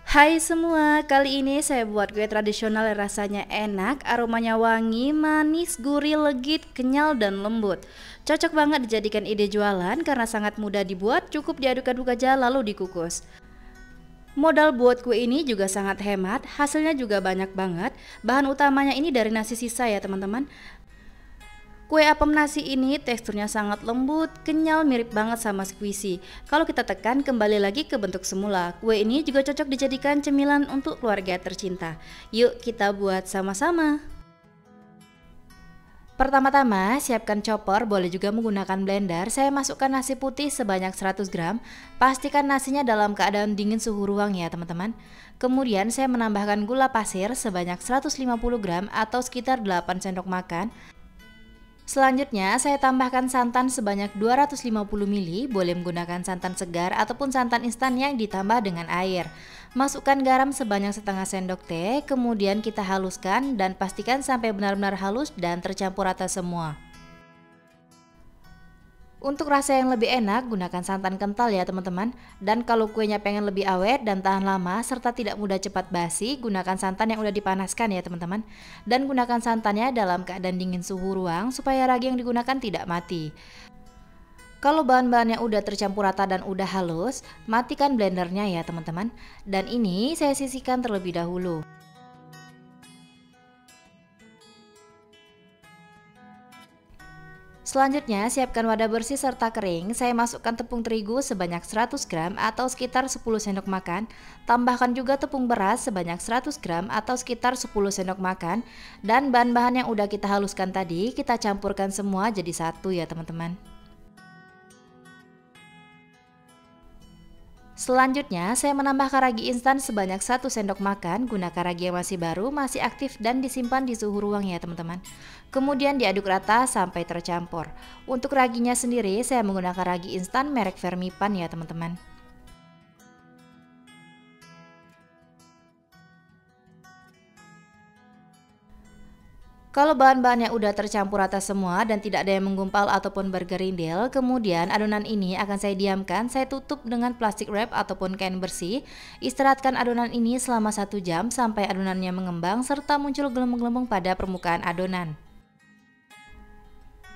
Hai semua, kali ini saya buat kue tradisional yang rasanya enak, aromanya wangi, manis, gurih, legit, kenyal, dan lembut. Cocok banget dijadikan ide jualan karena sangat mudah dibuat, cukup diaduk-aduk aja lalu dikukus. Modal buat kue ini juga sangat hemat, hasilnya juga banyak banget. Bahan utamanya ini dari nasi sisa ya teman-teman. Kue apem nasi ini teksturnya sangat lembut, kenyal, mirip banget sama squishy. Kalau kita tekan kembali lagi ke bentuk semula. Kue ini juga cocok dijadikan cemilan untuk keluarga tercinta. Yuk kita buat sama-sama. Pertama-tama siapkan chopper, boleh juga menggunakan blender. Saya masukkan nasi putih sebanyak 100 gram. Pastikan nasinya dalam keadaan dingin suhu ruang ya teman-teman. Kemudian saya menambahkan gula pasir sebanyak 150 gram atau sekitar 8 sendok makan. Selanjutnya saya tambahkan santan sebanyak 250 ml, boleh menggunakan santan segar ataupun santan instan yang ditambah dengan air. Masukkan garam sebanyak setengah sendok teh, kemudian kita haluskan dan pastikan sampai benar-benar halus dan tercampur rata semua. Untuk rasa yang lebih enak, gunakan santan kental ya teman-teman. Dan kalau kuenya pengen lebih awet dan tahan lama serta tidak mudah cepat basi, gunakan santan yang udah dipanaskan ya teman-teman. Dan gunakan santannya dalam keadaan dingin suhu ruang supaya ragi yang digunakan tidak mati. Kalau bahan-bahannya udah tercampur rata dan udah halus, matikan blendernya ya teman-teman. Dan ini saya sisihkan terlebih dahulu. Selanjutnya, siapkan wadah bersih serta kering. Saya masukkan tepung terigu sebanyak 100 gram atau sekitar 10 sendok makan. Tambahkan juga tepung beras sebanyak 100 gram atau sekitar 10 sendok makan. Dan bahan-bahan yang udah kita haluskan tadi, kita campurkan semua jadi satu ya teman-teman. Selanjutnya, saya menambahkan ragi instan sebanyak 1 sendok makan. Gunakan ragi yang masih baru, masih aktif dan disimpan di suhu ruang ya teman-teman. Kemudian diaduk rata sampai tercampur. Untuk raginya sendiri, saya menggunakan ragi instan merek Fermipan ya teman-teman. Kalau bahan-bahannya udah tercampur rata semua dan tidak ada yang menggumpal ataupun bergerindil, kemudian adonan ini akan saya diamkan, saya tutup dengan plastik wrap ataupun kain bersih. Istirahatkan adonan ini selama 1 jam sampai adonannya mengembang serta muncul gelembung-gelembung pada permukaan adonan.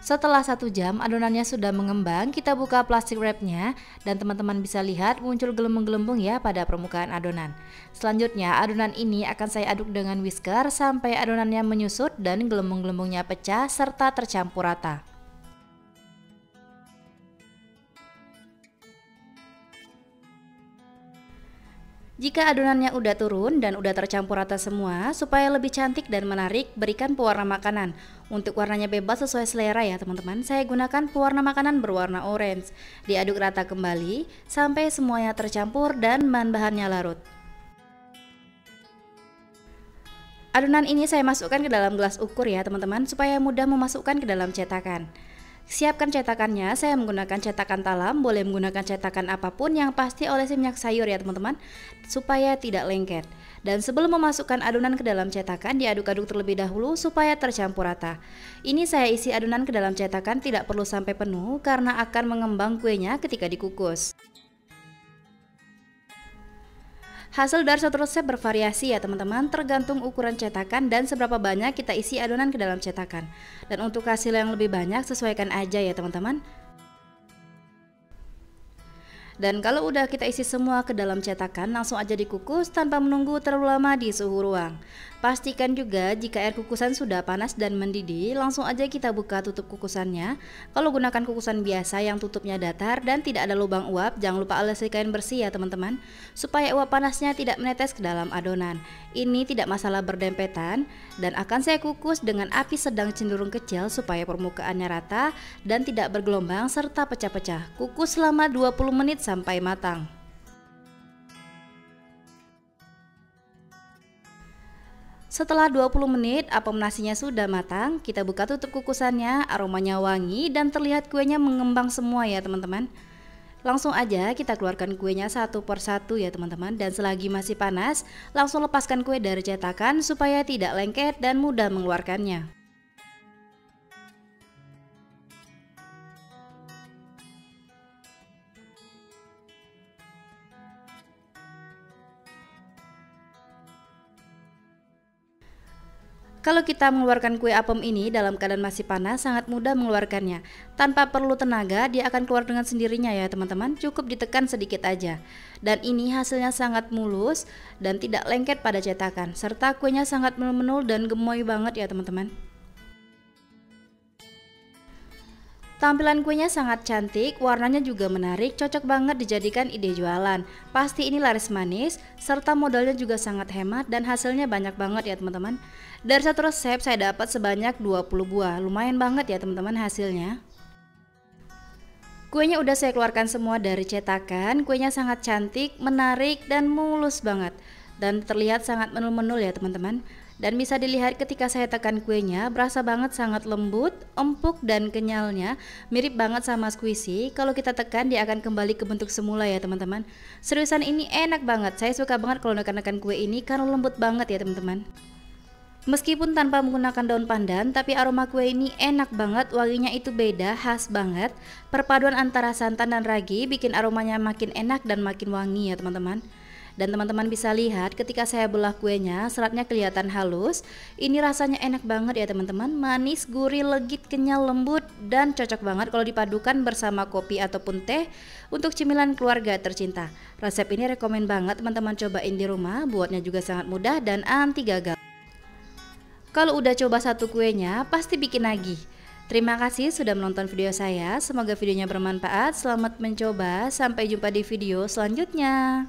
Setelah 1 jam adonannya sudah mengembang, kita buka plastik wrapnya dan teman-teman bisa lihat muncul gelembung-gelembung ya pada permukaan adonan. Selanjutnya adonan ini akan saya aduk dengan whisker sampai adonannya menyusut dan gelembung-gelembungnya pecah serta tercampur rata. Jika adonannya udah turun dan udah tercampur rata semua, supaya lebih cantik dan menarik, berikan pewarna makanan. Untuk warnanya bebas sesuai selera ya teman-teman. Saya gunakan pewarna makanan berwarna orange. Diaduk rata kembali sampai semuanya tercampur dan bahan-bahannya larut. Adonan ini saya masukkan ke dalam gelas ukur ya teman-teman, supaya mudah memasukkan ke dalam cetakan. Siapkan cetakannya, saya menggunakan cetakan talam, boleh menggunakan cetakan apapun yang pasti olesi minyak sayur ya teman-teman, supaya tidak lengket. Dan sebelum memasukkan adonan ke dalam cetakan, diaduk-aduk terlebih dahulu supaya tercampur rata. Ini saya isi adonan ke dalam cetakan tidak perlu sampai penuh karena akan mengembang kuenya ketika dikukus. Hasil dari satu resep bervariasi ya teman-teman, tergantung ukuran cetakan dan seberapa banyak kita isi adonan ke dalam cetakan. Dan untuk hasil yang lebih banyak sesuaikan aja ya teman-teman. Dan kalau udah kita isi semua ke dalam cetakan, langsung aja dikukus tanpa menunggu terlalu lama di suhu ruang. Pastikan juga jika air kukusan sudah panas dan mendidih, langsung aja kita buka tutup kukusannya. Kalau gunakan kukusan biasa yang tutupnya datar dan tidak ada lubang uap, jangan lupa olesi kain bersih ya teman-teman, supaya uap panasnya tidak menetes ke dalam adonan. Ini tidak masalah berdempetan dan akan saya kukus dengan api sedang cenderung kecil supaya permukaannya rata dan tidak bergelombang serta pecah-pecah. Kukus selama 20 menit sampai matang. Setelah 20 menit apem nasinya sudah matang, kita buka tutup kukusannya, aromanya wangi dan terlihat kuenya mengembang semua ya teman-teman. Langsung aja kita keluarkan kuenya satu per satu ya teman-teman, dan selagi masih panas, langsung lepaskan kue dari cetakan supaya tidak lengket dan mudah mengeluarkannya. Kalau kita mengeluarkan kue apem ini dalam keadaan masih panas, sangat mudah mengeluarkannya. Tanpa perlu tenaga, dia akan keluar dengan sendirinya ya teman-teman, cukup ditekan sedikit aja. Dan ini hasilnya sangat mulus dan tidak lengket pada cetakan, serta kuenya sangat menul-menul dan gemoy banget ya teman-teman. Tampilan kuenya sangat cantik, warnanya juga menarik, cocok banget dijadikan ide jualan. Pasti ini laris manis, serta modalnya juga sangat hemat dan hasilnya banyak banget ya teman-teman. Dari satu resep saya dapat sebanyak 20 buah, lumayan banget ya teman-teman hasilnya. Kuenya udah saya keluarkan semua dari cetakan, kuenya sangat cantik, menarik, dan mulus banget. Dan terlihat sangat menul-menul ya teman-teman. Dan bisa dilihat ketika saya tekan kuenya, berasa banget sangat lembut, empuk, dan kenyalnya. Mirip banget sama squishy, kalau kita tekan dia akan kembali ke bentuk semula ya teman-teman. Seriusan ini enak banget, saya suka banget kalau nekan-nekan kue ini karena lembut banget ya teman-teman. Meskipun tanpa menggunakan daun pandan, tapi aroma kue ini enak banget, wanginya itu beda, khas banget. Perpaduan antara santan dan ragi bikin aromanya makin enak dan makin wangi ya teman-teman. Dan teman-teman bisa lihat ketika saya belah kuenya, seratnya kelihatan halus. Ini rasanya enak banget ya teman-teman, manis, gurih, legit, kenyal, lembut, dan cocok banget kalau dipadukan bersama kopi ataupun teh untuk cemilan keluarga tercinta. Resep ini rekomen banget teman-teman cobain di rumah, buatnya juga sangat mudah dan anti gagal. Kalau udah coba satu kuenya, pasti bikin lagi. Terima kasih sudah menonton video saya, semoga videonya bermanfaat, selamat mencoba, sampai jumpa di video selanjutnya.